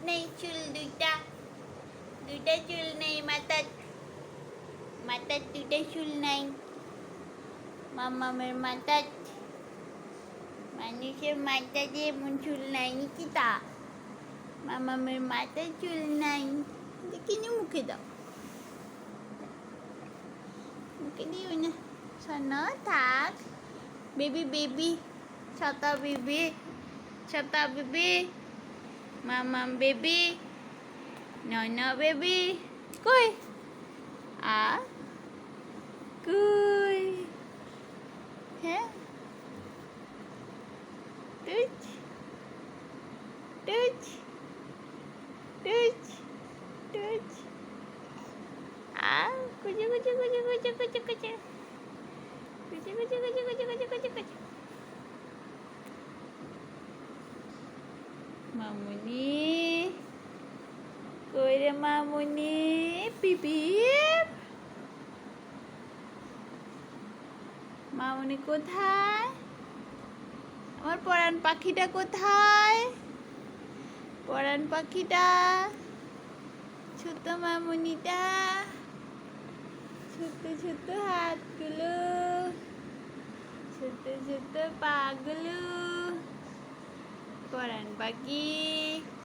নেই চুল দুইটা চুল নেই মাথার দুইটা চুল নাই মামামের মাথার মানুষের মাথা দিয়ে এমন চুল নাই নিকিতা মামামের মাথায় চুল নাই দেখিনি মুখে দাও মুখে দিও না শোনো থাক বেবি ছাতা বেবি মামাম বেবি নয়না বেবি কই কই হ্যাঁ টুচ কুচু মামুনি কই রে মামুনি পিপি মামুনি কোথায় আমার পরাণ পাখিটা কোথায় পরাণ পাখিটা ছোট মামুনিটা ছোট হাতগুলো ছোট পাগুলো পরাণ পাখি